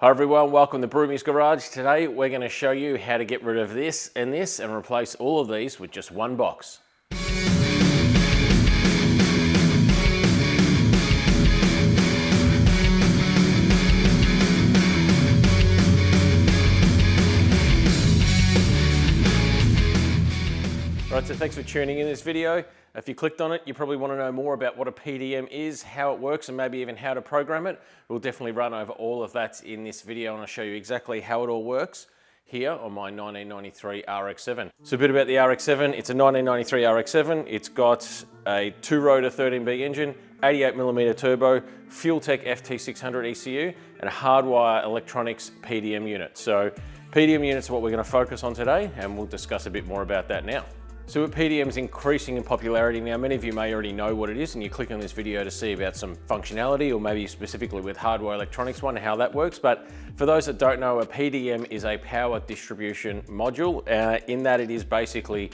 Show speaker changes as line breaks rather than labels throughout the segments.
Hi everyone, welcome to Broomy's Garage. Today we're going to show you how to get rid of this and replace all of these with just one box. Right, so thanks for tuning in this video. If you clicked on it, you probably want to know more about what a PDM is, how it works, and maybe even how to program it. We'll definitely run over all of that in this video, and I'll show you exactly how it all works here on my 1993 RX7. So a bit about the RX7. It's a 1993 RX7. It's got a 2-rotor 13B engine, 88mm turbo, Fueltech FT600 ECU, and a Hardwire Electronics PDM unit. So PDM units are what we're going to focus on today, and we'll discuss a bit more about that now. So PDM is increasing in popularity now. Many of you may already know what it is, and you click on this video to see about some functionality, or maybe specifically with Hardwire Electronics one, how that works. But for those that don't know, a PDM is a power distribution module. In that it is basically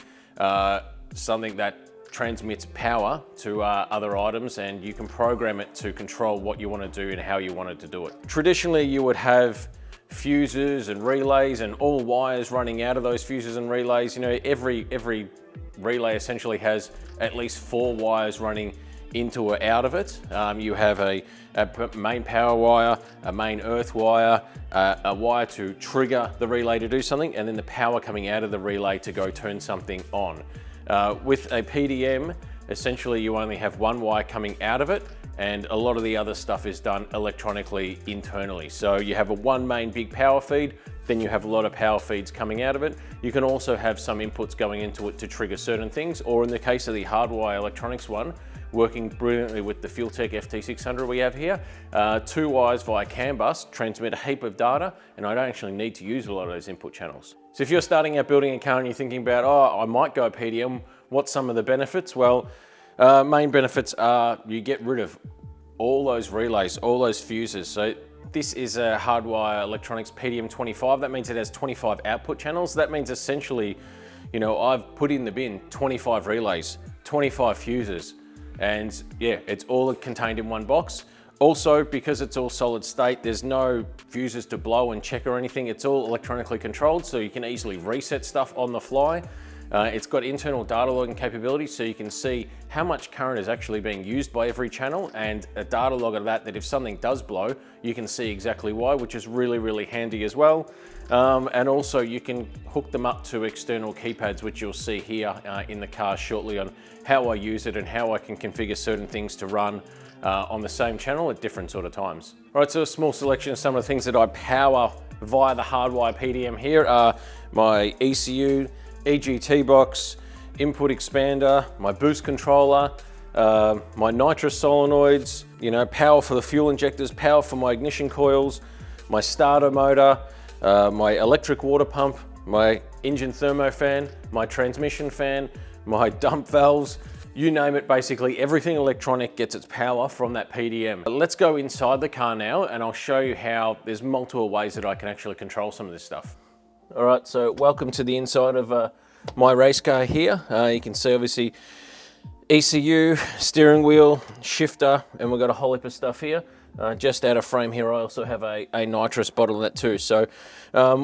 something that transmits power to other items, and you can program it to control what you want to do and how you want it to do it. Traditionally, you would have fuses and relays and all wires running out of those fuses and relays. You know, every relay essentially has at least 4 wires running into or out of it. You have a main power wire, a main earth wire, a wire to trigger the relay to do something, and then the power coming out of the relay to go turn something on. With a PDM, essentially you only have 1 wire coming out of it, and a lot of the other stuff is done electronically internally. So you have one main big power feed, then you have a lot of power feeds coming out of it. You can also have some inputs going into it to trigger certain things, or in the case of the Hardwire Electronics one, working brilliantly with the Fueltech FT600 we have here, 2 wires via CAN bus transmit a heap of data, and I don't actually need to use a lot of those input channels. So if you're starting out building a car and you're thinking about, oh, I might go PDM, what's some of the benefits? Well, main benefits are you get rid of all those relays, all those fuses. So this is a Hardwire Electronics PDM25. That means it has 25 output channels. That means essentially, you know, I've put in the bin 25 relays, 25 fuses, and yeah, it's all contained in one box. Also, because it's all solid state, there's no fuses to blow and check or anything. It's all electronically controlled, so you can easily reset stuff on the fly. It's got internal data logging capability, so you can see how much current is actually being used by every channel, and a data log of that if something does blow, you can see exactly why, which is really, really handy as well. And also you can hook them up to external keypads, which you'll see here in the car shortly on how I use it and how I can configure certain things to run on the same channel at different sort of times. All right, so a small selection of some of the things that I power via the Hardwire PDM here are my ECU, EGT box, input expander, my boost controller, my nitrous solenoids, you know, power for the fuel injectors, power for my ignition coils, my starter motor, my electric water pump, my engine thermofan, my transmission fan, my dump valves, you name it. Basically everything electronic gets its power from that PDM. But let's go inside the car now, and I'll show you how there's multiple ways that I can actually control some of this stuff. All right, so welcome to the inside of my race car here. You can see obviously ECU, steering wheel, shifter, and we've got a whole heap of stuff here. Just out of frame here, I also have a nitrous bottle of that too. So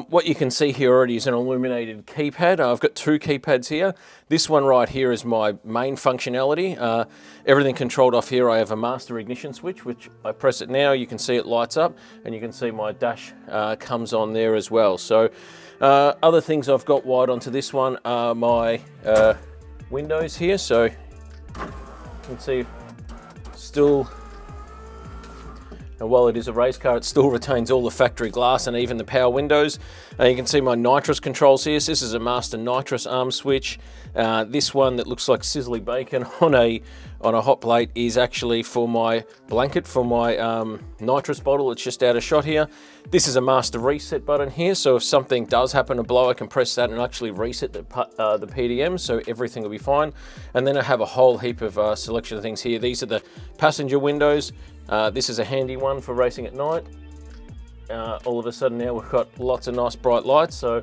what you can see here already is an illuminated keypad. I've got 2 keypads here. This one right here is my main functionality. Everything controlled off here. I have a master ignition switch, which I press it now, you can see it lights up, and you can see my dash comes on there as well. So other things I've got wired onto this one are my windows here. So you can see still, and while it is a race car, it still retains all the factory glass and even the power windows. You can see my nitrous controls here. So this is a master nitrous arm switch. This one that looks like sizzly bacon on a hot plate is actually for my blanket for my nitrous bottle. It's just out of shot here. This is a master reset button here, so if something does happen to blow, I can press that and actually reset the PDM, so everything will be fine. And then I have a whole heap of selection of things here. These are the passenger windows. This is a handy one for racing at night. All of a sudden now we've got lots of nice bright lights, so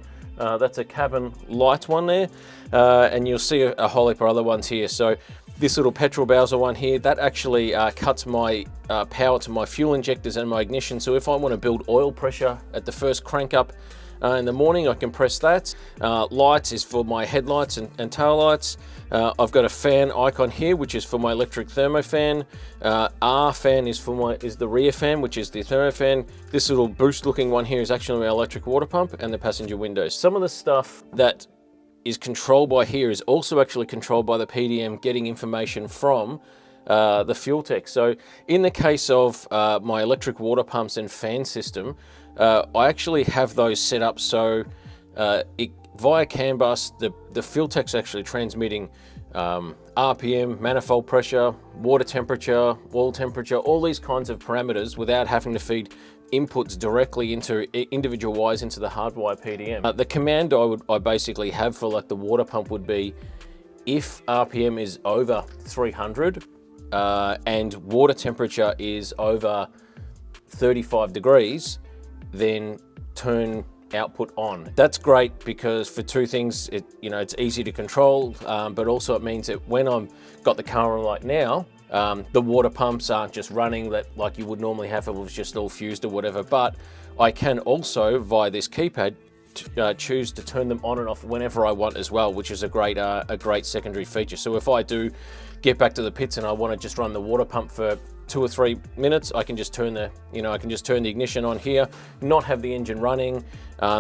That's a cabin light one there. And you'll see a whole heap of other ones here. So this little petrol Bowser one here, that actually cuts my power to my fuel injectors and my ignition. So if I want to build oil pressure at the first crank up in the morning, I can press that. Lights is for my headlights and tail lights. I've got a fan icon here, which is for my electric thermofan. R fan is the rear fan, which is the thermofan. This little boost looking one here is actually my electric water pump and the passenger windows. Some of the stuff that is controlled by here is also actually controlled by the PDM getting information from the Fueltech. So in the case of my electric water pumps and fan system, I actually have those set up so via CAN bus, the Fueltech's actually transmitting RPM, manifold pressure, water temperature, oil temperature, all these kinds of parameters without having to feed inputs directly into individual wires into the Hardwire PDM. The command I basically have for like the water pump would be, if RPM is over 300 and water temperature is over 35 degrees, then turn output on. That's great because for two things, it's easy to control, but also it means that when I've got the car on like now, the water pumps aren't just running like you would normally have if it was just all fused or whatever, but I can also, via this keypad, choose to turn them on and off whenever I want as well, which is a great secondary feature. So if I do get back to the pits and I want to just run the water pump for 2 or 3 minutes, I can just turn the ignition on here, not have the engine running,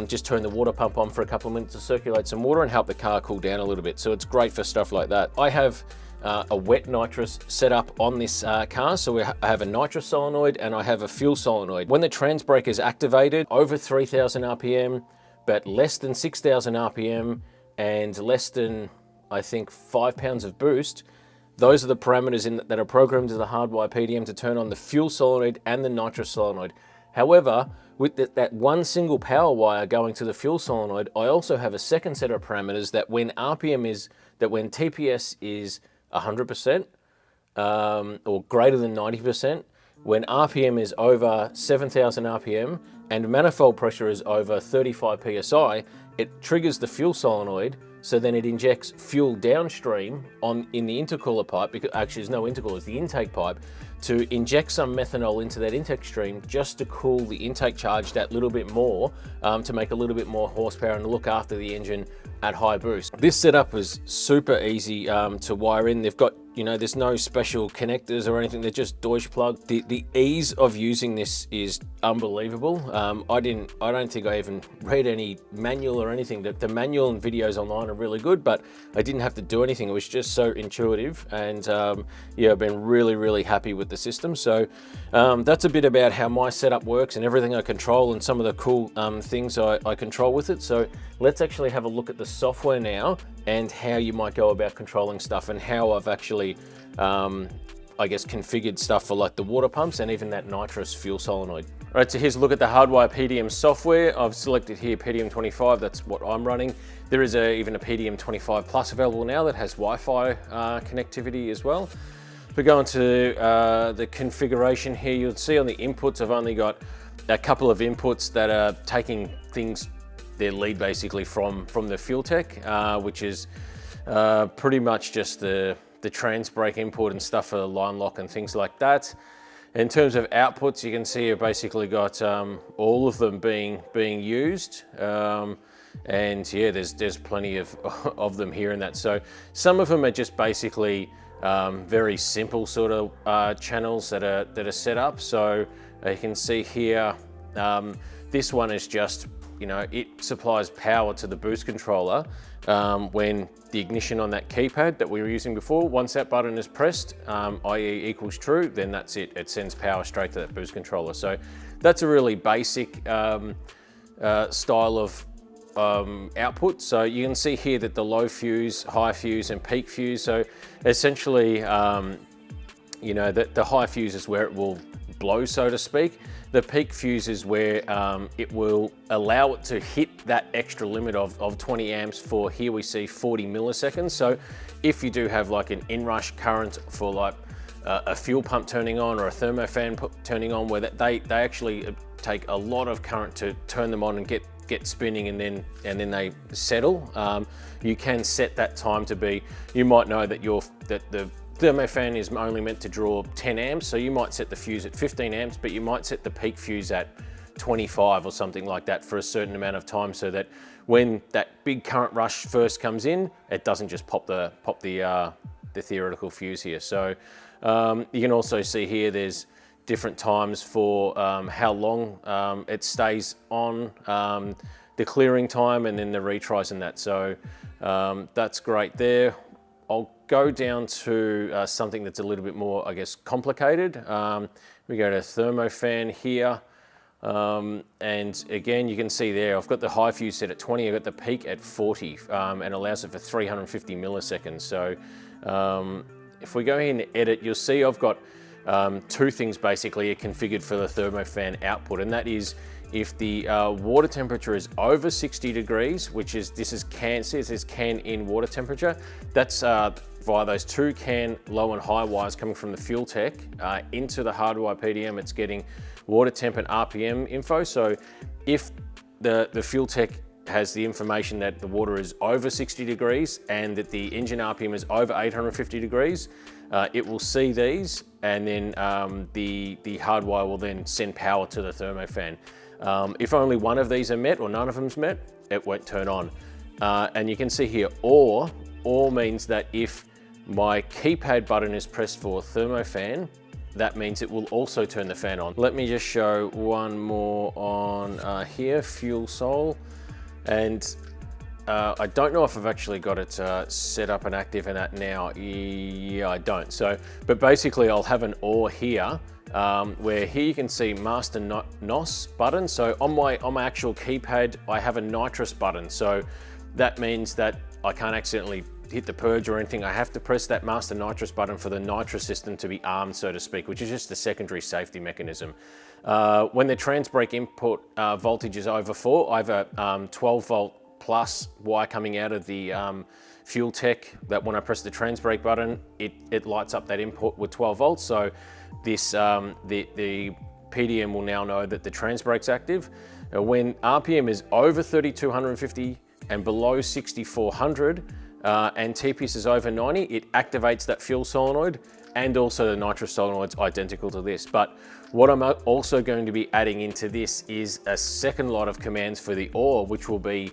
just turn the water pump on for a couple of minutes to circulate some water and help the car cool down a little bit. So it's great for stuff like that. I have a wet nitrous set up on this car. So I have a nitrous solenoid and I have a fuel solenoid. When the trans brake is activated, over 3,000 RPM, but less than 6,000 RPM and less than, I think, 5 pounds of boost, those are the parameters that are programmed to the Hardwire PDM to turn on the fuel solenoid and the nitrous solenoid. However, with that one single power wire going to the fuel solenoid, I also have a second set of parameters that when TPS is 100% or greater than 90%, when RPM is over 7,000 RPM and manifold pressure is over 35 PSI, it triggers the fuel solenoid, so then it injects fuel downstream in the intercooler pipe, because actually there's no intercooler, it's the intake pipe, to inject some methanol into that intake stream just to cool the intake charge that little bit more, to make a little bit more horsepower and look after the engine at high boost. This setup is super easy to wire in. They've got, there's no special connectors or anything, they're just Deutsch plug. The ease of using this is unbelievable. I don't think I even read any manual or anything. The manual and videos online are really good, but I didn't have to do anything. It was just so intuitive, and yeah, I've been really happy with the system. So that's a bit about how my setup works and everything I control and some of the cool things I control with it. So let's actually have a look at the software now and how you might go about controlling stuff, and how I've actually I guess configured stuff for like the water pumps and even that nitrous fuel solenoid. All right, so here's a look at the Hardwire PDM software. I've selected here PDM25, that's what I'm running. There is even a PDM25 Plus available now that has Wi-Fi connectivity as well. If we go into the configuration here, you'll see on the inputs, I've only got a couple of inputs that are taking their lead basically from the Fueltech, which is pretty much just the trans brake input and stuff for the line lock and things like that. In terms of outputs, you can see you've basically got all of them being used. And yeah, there's plenty of them here and that. So some of them are just basically very simple sort of channels that are set up. So you can see here, this one is just, it supplies power to the boost controller when the ignition on that keypad that we were using before, once that button is pressed, i.e. equals true, then that's it. It sends power straight to that boost controller. So that's a really basic style of output. So you can see here that the low fuse, high fuse and peak fuse. So essentially, the high fuse is where it will blow, so to speak. The peak fuse is where it will allow it to hit that extra limit of 20 amps for, here we see 40 milliseconds. So if you do have like an inrush current for like a fuel pump turning on or a thermofan turning on, where they actually take a lot of current to turn them on and get get spinning and then they settle. You can set that time to be, you might know that the thermofan is only meant to draw 10 amps, so you might set the fuse at 15 amps, but you might set the peak fuse at 25 or something like that for a certain amount of time, so that when that big current rush first comes in, it doesn't just pop the theoretical fuse here. So you can also see here there's different times for how long it stays on, the clearing time, and then the retries and that. So that's great there. I'll go down to something that's a little bit more, I guess, complicated. We go to thermofan here. And again, you can see there, I've got the high fuse set at 20, I've got the peak at 40, and allows it for 350 milliseconds. So if we go in and edit, you'll see I've got two things basically configured for the thermofan output, and that is if the water temperature is over 60 degrees, which is, this is CAN, see it says CAN in water temperature, that's via those two CAN low and high wires coming from the Fueltech into the Hardwire PDM. It's getting water temp and RPM info. So if the Fueltech has the information that the water is over 60 degrees and that the engine RPM is over 850 degrees, it will see these, and then the Hardwire will then send power to the thermofan. If only one of these are met or none of them's met, it won't turn on. And you can see here, or means that if my keypad button is pressed for thermofan, that means it will also turn the fan on. Let me just show one more on here, fuel sol. And I don't know if I've actually got it set up and active in that now. Yeah, I don't. So, but basically I'll have an OR here, where here you can see master NOS button. So on my actual keypad, I have a nitrous button. So that means that I can't accidentally hit the purge or anything. I have to press that master nitrous button for the nitrous system to be armed, so to speak, which is just a secondary safety mechanism. When the trans brake input voltage is over 4, I have a 12 volt plus wire coming out of the Fueltech, that when I press the trans brake button, it lights up that input with 12 volts. So this the PDM will now know that the trans brake's active. When RPM is over 3250 and below 6400, and TPS is over 90, it activates that fuel solenoid, and also the nitrous solenoid's identical to this. But what I'm also going to be adding into this is a second lot of commands for the OR, which will be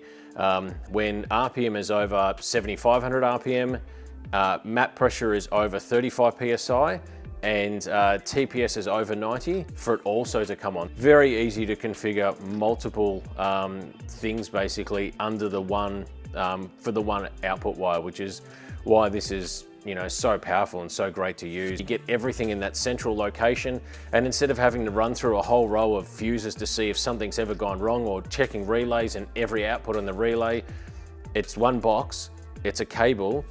when RPM is over 7500 RPM, map pressure is over 35 PSI, and TPS is over 90, for it also to come on. Very easy to configure multiple things basically under the one, for the one output wire, which is why this is, you know, so powerful and so great to use. You get everything in that central location, and instead of having to run through a whole row of fuses to see if something's ever gone wrong, or checking relays and every output on the relay, it's one box, it's a cable,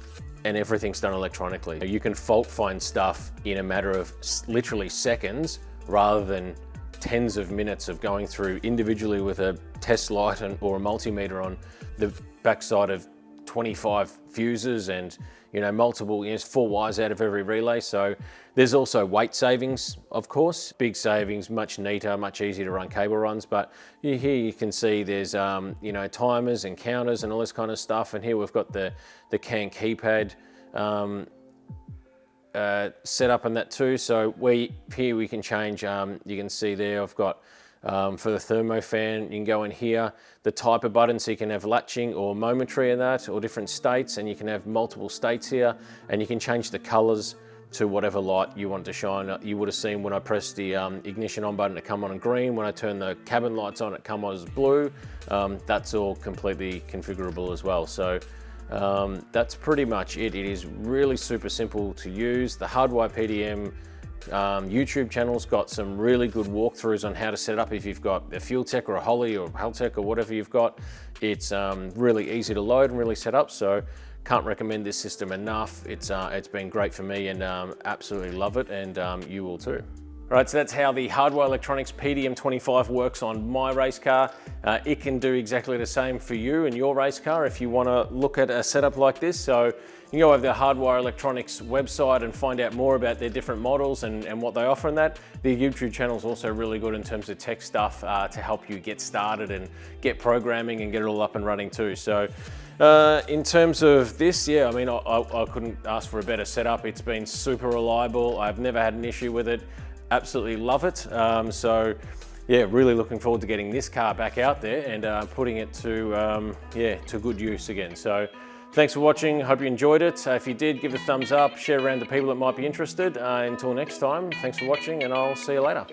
and everything's done electronically. You can fault find stuff in a matter of literally seconds, rather than tens of minutes of going through individually with a test light or a multimeter on the backside of 25 fuses, and, you know, multiple, you know, 4 wires out of every relay. So there's also weight savings, of course, big savings, much neater, much easier to run cable runs. But here you can see there's, you know, timers and counters and all this kind of stuff. And here we've got the CAN keypad set up on that too. So here we can change, you can see there I've got, for the thermofan, you can go in here, the type of button, so you can have latching or momentary in that, or different states, and you can have multiple states here, and you can change the colors to whatever light you want to shine. You would have seen when I pressed the ignition on button, it come on in green. When I turn the cabin lights on, it come on as blue. That's all completely configurable as well. So that's pretty much it. It is really super simple to use. The Hardwire PDM YouTube channel's got some really good walkthroughs on how to set it up if you've got a Fueltech or a Holly or a Haltech or whatever you've got. It's really easy to load and really set up, so can't recommend this system enough. It's been great for me, and absolutely love it, and you will too. All right, so that's how the Hardwire Electronics PDM25 works on my race car. It can do exactly the same for you and your race car if you want to look at a setup like this. So you can go over the Hardwire Electronics website and find out more about their different models and what they offer in that. The YouTube channel is also really good in terms of tech stuff to help you get started and get programming and get it all up and running too. So in terms of this, yeah, I mean, I couldn't ask for a better setup. It's been super reliable. I've never had an issue with it. Absolutely love it. So yeah, really looking forward to getting this car back out there and putting it to good use again. So thanks for watching. Hope you enjoyed it. If you did, give it a thumbs up, share around to people that might be interested. Until next time, thanks for watching, and I'll see you later.